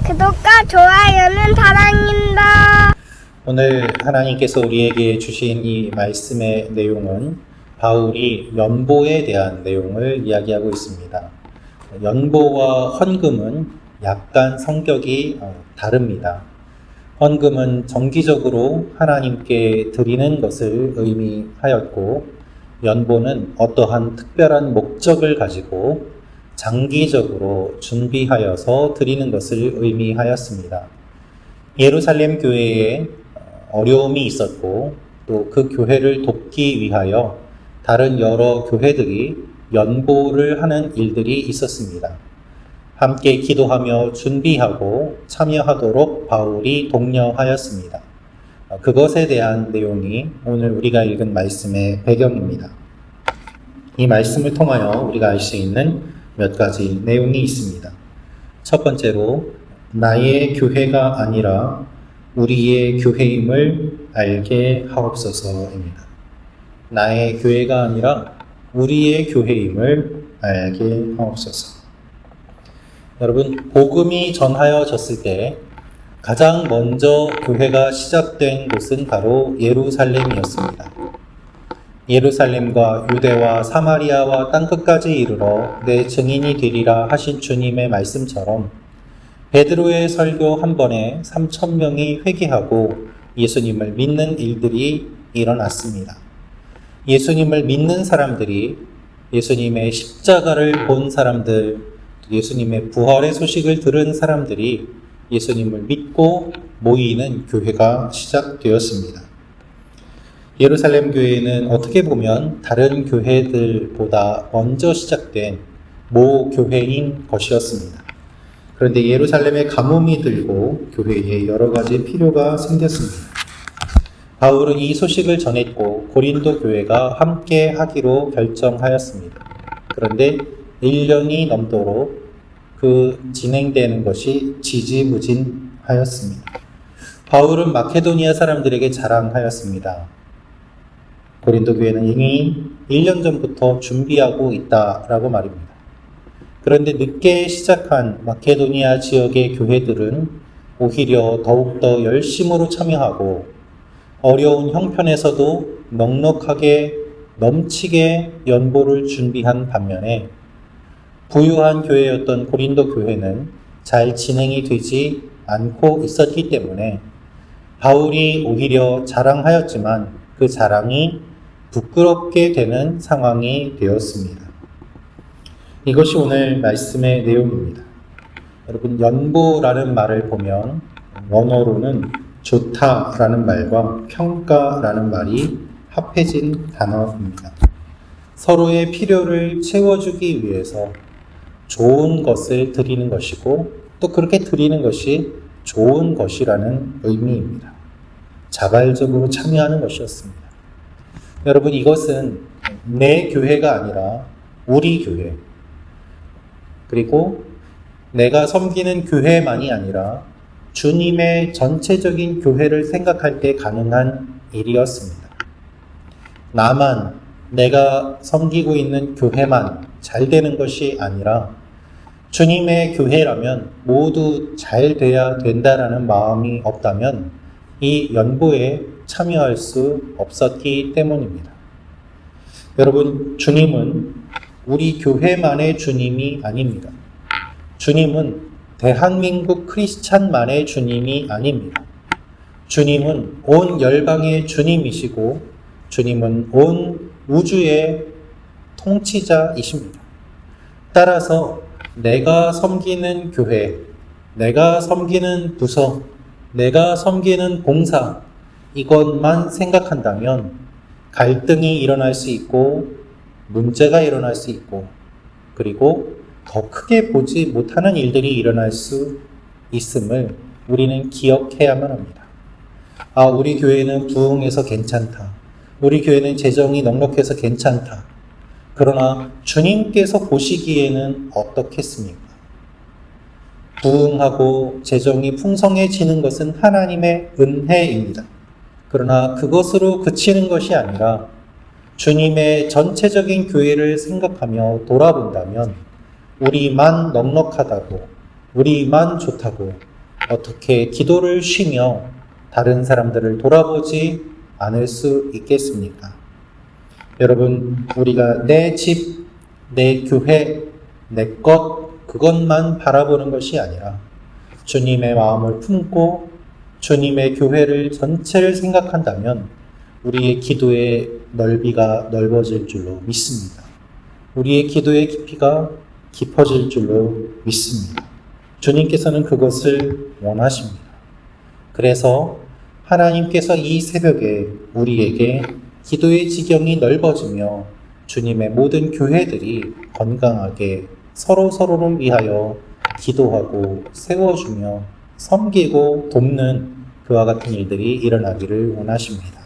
구독과 좋아요는 사랑입니다. 오늘 하나님께서 우리에게 주신 이 말씀의 내용은 바울이 연보에 대한 내용을 이야기하고 있습니다. 연보와 헌금은 약간 성격이 다릅니다. 헌금은 정기적으로 하나님께 드리는 것을 의미하였고, 연보는 어떠한 특별한 목적을 가지고 장기적으로 준비하여서 드리는 것을 의미하였습니다. 예루살렘 교회에 어려움이 있었고, 또 그 교회를 돕기 위하여 다른 여러 교회들이 연보를 하는 일들이 있었습니다. 함께 기도하며 준비하고 참여하도록 바울이 독려하였습니다. 그것에 대한 내용이 오늘 우리가 읽은 말씀의 배경입니다. 이 말씀을 통하여 우리가 알 수 있는 몇 가지 내용이 있습니다. 첫 번째로, 나의 교회가 아니라 우리의 교회임을 알게 하옵소서입니다. 나의 교회가 아니라 우리의 교회임을 알게 하옵소서. 여러분, 복음이 전하여졌을 때 가장 먼저 교회가 시작된 곳은 바로 예루살렘이었습니다. 예루살렘과 유대와 사마리아와 땅끝까지 이르러 내 증인이 되리라 하신 주님의 말씀처럼 베드로의 설교 한 번에 3,000명이 회개하고 예수님을 믿는 일들이 일어났습니다. 예수님을 믿는 사람들이, 예수님의 십자가를 본 사람들, 예수님의 부활의 소식을 들은 사람들이 예수님을 믿고 모이는 교회가 시작되었습니다. 예루살렘 교회는 어떻게 보면 다른 교회들보다 먼저 시작된 모교회인 것이었습니다. 그런데 예루살렘에 가뭄이 들고 교회에 여러 가지 필요가 생겼습니다. 바울은 이 소식을 전했고 고린도 교회가 함께 하기로 결정하였습니다. 그런데 1년이 넘도록 그 진행되는 것이 지지부진하였습니다. 바울은 마케도니아 사람들에게 자랑하였습니다. 고린도 교회는 이미 1년 전부터 준비하고 있다라고 말입니다. 그런데 늦게 시작한 마케도니아 지역의 교회들은 오히려 더욱더 열심으로 참여하고 어려운 형편에서도 넉넉하게 넘치게 연보를 준비한 반면에 부유한 교회였던 고린도 교회는 잘 진행이 되지 않고 있었기 때문에 바울이 오히려 자랑하였지만 그 자랑이 부끄럽게 되는 상황이 되었습니다. 이것이 오늘 말씀의 내용입니다. 여러분, 연보라는 말을 보면 원어로는 좋다라는 말과 평가라는 말이 합해진 단어입니다. 서로의 필요를 채워주기 위해서 좋은 것을 드리는 것이고, 또 그렇게 드리는 것이 좋은 것이라는 의미입니다. 자발적으로 참여하는 것이었습니다. 여러분, 이것은 내 교회가 아니라 우리 교회, 그리고 내가 섬기는 교회만이 아니라 주님의 전체적인 교회를 생각할 때 가능한 일이었습니다. 나만, 내가 섬기고 있는 교회만 잘 되는 것이 아니라 주님의 교회라면 모두 잘 돼야 된다라는 마음이 없다면 이 연보에 참여할 수 없었기 때문입니다. 여러분, 주님은 우리 교회만의 주님이 아닙니다. 주님은 대한민국 크리스찬만의 주님이 아닙니다. 주님은 온 열방의 주님이시고 주님은 온 우주의 통치자이십니다. 따라서 내가 섬기는 교회, 내가 섬기는 부서, 내가 섬기는 봉사, 이것만 생각한다면 갈등이 일어날 수 있고 문제가 일어날 수 있고, 그리고 더 크게 보지 못하는 일들이 일어날 수 있음을 우리는 기억해야만 합니다. 우리 교회는 부흥해서 괜찮다. 우리 교회는 재정이 넉넉해서 괜찮다. 그러나 주님께서 보시기에는 어떻겠습니까? 부흥하고 재정이 풍성해지는 것은 하나님의 은혜입니다. 그러나 그것으로 그치는 것이 아니라 주님의 전체적인 교회를 생각하며 돌아본다면 우리만 넉넉하다고, 우리만 좋다고, 어떻게 기도를 쉬며 다른 사람들을 돌아보지 않을 수 있겠습니까? 여러분, 우리가 내 집, 내 교회, 내 것, 그것만 바라보는 것이 아니라 주님의 마음을 품고 주님의 교회를 전체를 생각한다면 우리의 기도의 넓이가 넓어질 줄로 믿습니다. 우리의 기도의 깊이가 깊어질 줄로 믿습니다. 주님께서는 그것을 원하십니다. 그래서 하나님께서 이 새벽에 우리에게 기도의 지경이 넓어지며 주님의 모든 교회들이 건강하게 서로서로를 위하여 기도하고 세워주며 섬기고 돕는 그와 같은 일들이 일어나기를 원하십니다.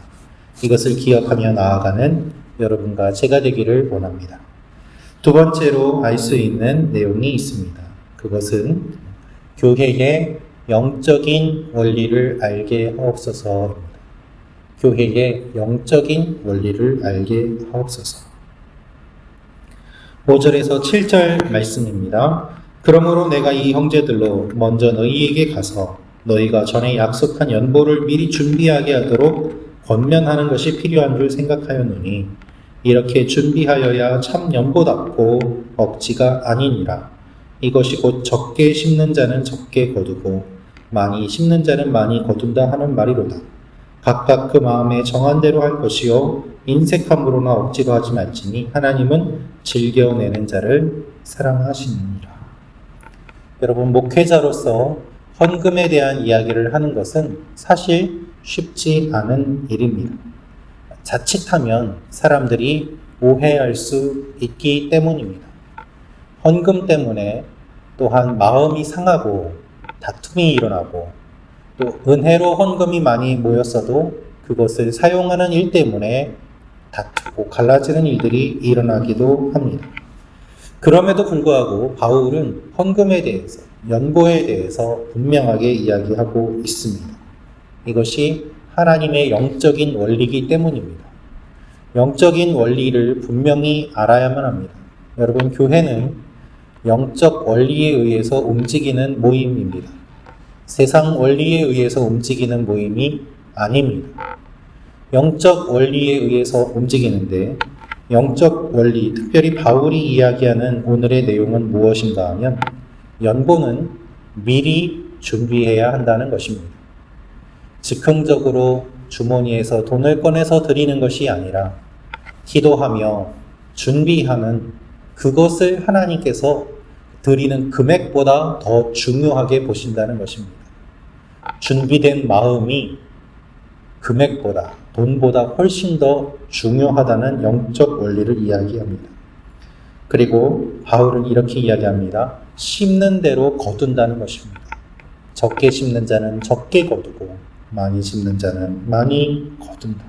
이것을 기억하며 나아가는 여러분과 제가 되기를 원합니다. 두 번째로 알 수 있는 내용이 있습니다. 그것은 교회의 영적인 원리를 알게 하옵소서입니다. 교회의 영적인 원리를 알게 하옵소서. 5절에서 7절 말씀입니다. 그러므로 내가 이 형제들로 먼저 너희에게 가서 너희가 전에 약속한 연보를 미리 준비하게 하도록 권면하는 것이 필요한 줄 생각하였노니 이렇게 준비하여야 참 연보답고 억지가 아니니라. 이것이 곧 적게 심는 자는 적게 거두고 많이 심는 자는 많이 거둔다 하는 말이로다. 각각 그 마음에 정한 대로 할 것이요 인색함으로나 억지로 하지 말지니 하나님은 즐겨내는 자를 사랑하시느니라. 여러분, 목회자로서 헌금에 대한 이야기를 하는 것은 사실 쉽지 않은 일입니다. 자칫하면 사람들이 오해할 수 있기 때문입니다. 헌금 때문에 또한 마음이 상하고 다툼이 일어나고 또 은혜로 헌금이 많이 모였어도 그것을 사용하는 일 때문에 다투고 갈라지는 일들이 일어나기도 합니다. 그럼에도 불구하고 바울은 헌금에 대해서, 연보에 대해서 분명하게 이야기하고 있습니다. 이것이 하나님의 영적인 원리이기 때문입니다. 영적인 원리를 분명히 알아야만 합니다. 여러분, 교회는 영적 원리에 의해서 움직이는 모임입니다. 세상 원리에 의해서 움직이는 모임이 아닙니다. 영적 원리에 의해서 움직이는데 영적 원리, 특별히 바울이 이야기하는 오늘의 내용은 무엇인가 하면 연보는 미리 준비해야 한다는 것입니다. 즉흥적으로 주머니에서 돈을 꺼내서 드리는 것이 아니라 기도하며 준비하는 그것을 하나님께서 드리는 금액보다 더 중요하게 보신다는 것입니다. 준비된 마음이 금액보다, 돈보다 훨씬 더 중요하다는 영적 원리를 이야기합니다. 그리고 바울은 이렇게 이야기합니다. 심는 대로 거둔다는 것입니다. 적게 심는 자는 적게 거두고 많이 심는 자는 많이 거둔다.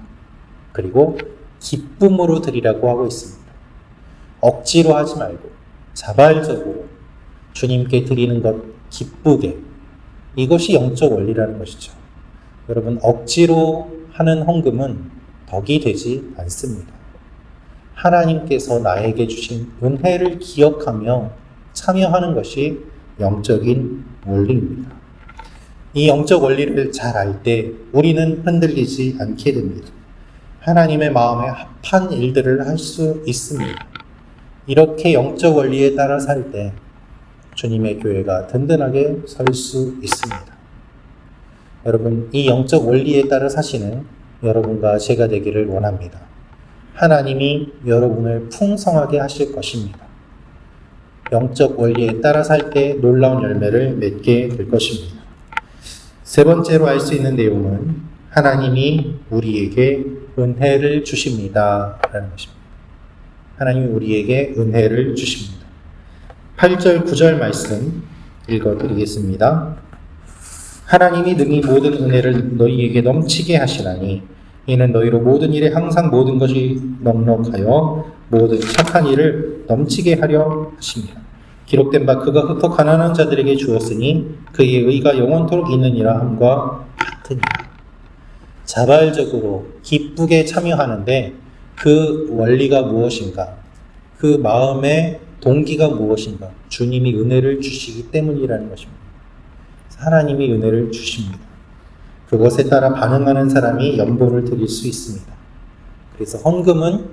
그리고 기쁨으로 드리라고 하고 있습니다. 억지로 하지 말고 자발적으로 주님께 드리는 것 기쁘게, 이것이 영적 원리라는 것이죠. 여러분, 억지로 하는 헌금은 덕이 되지 않습니다. 하나님께서 나에게 주신 은혜를 기억하며 참여하는 것이 영적인 원리입니다. 이 영적 원리를 잘 알 때 우리는 흔들리지 않게 됩니다. 하나님의 마음에 합한 일들을 할 수 있습니다. 이렇게 영적 원리에 따라 살 때 주님의 교회가 든든하게 설 수 있습니다. 여러분, 이 영적 원리에 따라 사시는 여러분과 제가 되기를 원합니다. 하나님이 여러분을 풍성하게 하실 것입니다. 영적 원리에 따라 살 때 놀라운 열매를 맺게 될 것입니다. 세 번째로 알 수 있는 내용은 하나님이 우리에게 은혜를 주십니다 라는 것입니다. 하나님이 우리에게 은혜를 주십니다. 8절 9절 말씀 읽어드리겠습니다. 하나님이 능히 모든 은혜를 너희에게 넘치게 하시나니 이는 너희로 모든 일에 항상 모든 것이 넉넉하여 모든 착한 일을 넘치게 하려 하십니다. 기록된 바 그가 흩어 가난한 자들에게 주었으니 그의 의가 영원토록 있느니라 함과 같으니라. 자발적으로 기쁘게 참여하는데 그 원리가 무엇인가? 그 마음의 동기가 무엇인가? 주님이 은혜를 주시기 때문이라는 것입니다. 하나님이 은혜를 주십니다. 그것에 따라 반응하는 사람이 연보를 드릴 수 있습니다. 그래서 헌금은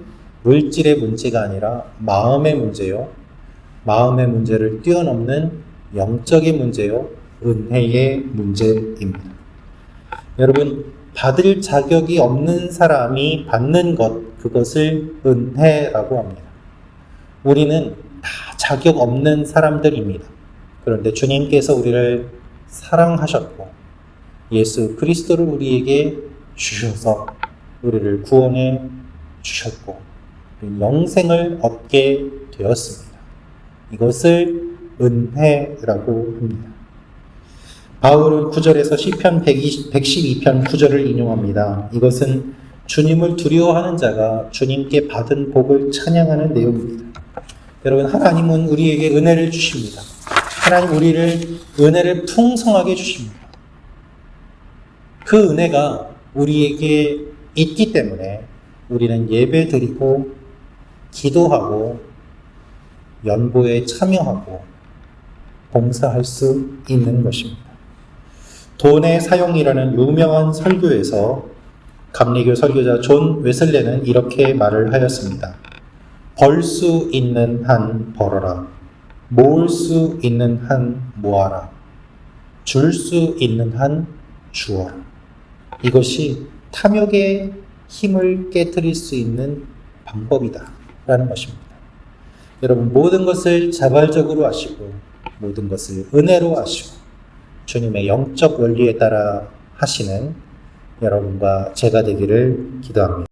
물질의 문제가 아니라 마음의 문제요. 마음의 문제를 뛰어넘는 영적인 문제요. 은혜의 문제입니다. 여러분, 받을 자격이 없는 사람이 받는 것, 그것을 은혜라고 합니다. 우리는 다 자격 없는 사람들입니다. 그런데 주님께서 우리를 사랑하셨고 예수 그리스도를 우리에게 주셔서 우리를 구원해 주셨고 영생을 얻게 되었습니다. 이것을 은혜라고 합니다. 바울은 9절에서 시편 112편 9절을 인용합니다. 이것은 주님을 두려워하는 자가 주님께 받은 복을 찬양하는 내용입니다. 여러분, 하나님은 우리에게 은혜를 주십니다. 하나님 우리를 은혜를 풍성하게 주십니다. 그 은혜가 우리에게 있기 때문에 우리는 예배 드리고 기도하고 연보에 참여하고 봉사할 수 있는 것입니다. 돈의 사용이라는 유명한 설교에서 감리교 설교자 존 웨슬레는 이렇게 말을 하였습니다. 벌 수 있는 한 벌어라. 모을 수 있는 한 모아라. 줄 수 있는 한 주어라. 이것이 탐욕의 힘을 깨뜨릴 수 있는 방법이다 라는 것입니다. 여러분, 모든 것을 자발적으로 하시고 모든 것을 은혜로 하시고 주님의 영적 원리에 따라 하시는 여러분과 제가 되기를 기도합니다.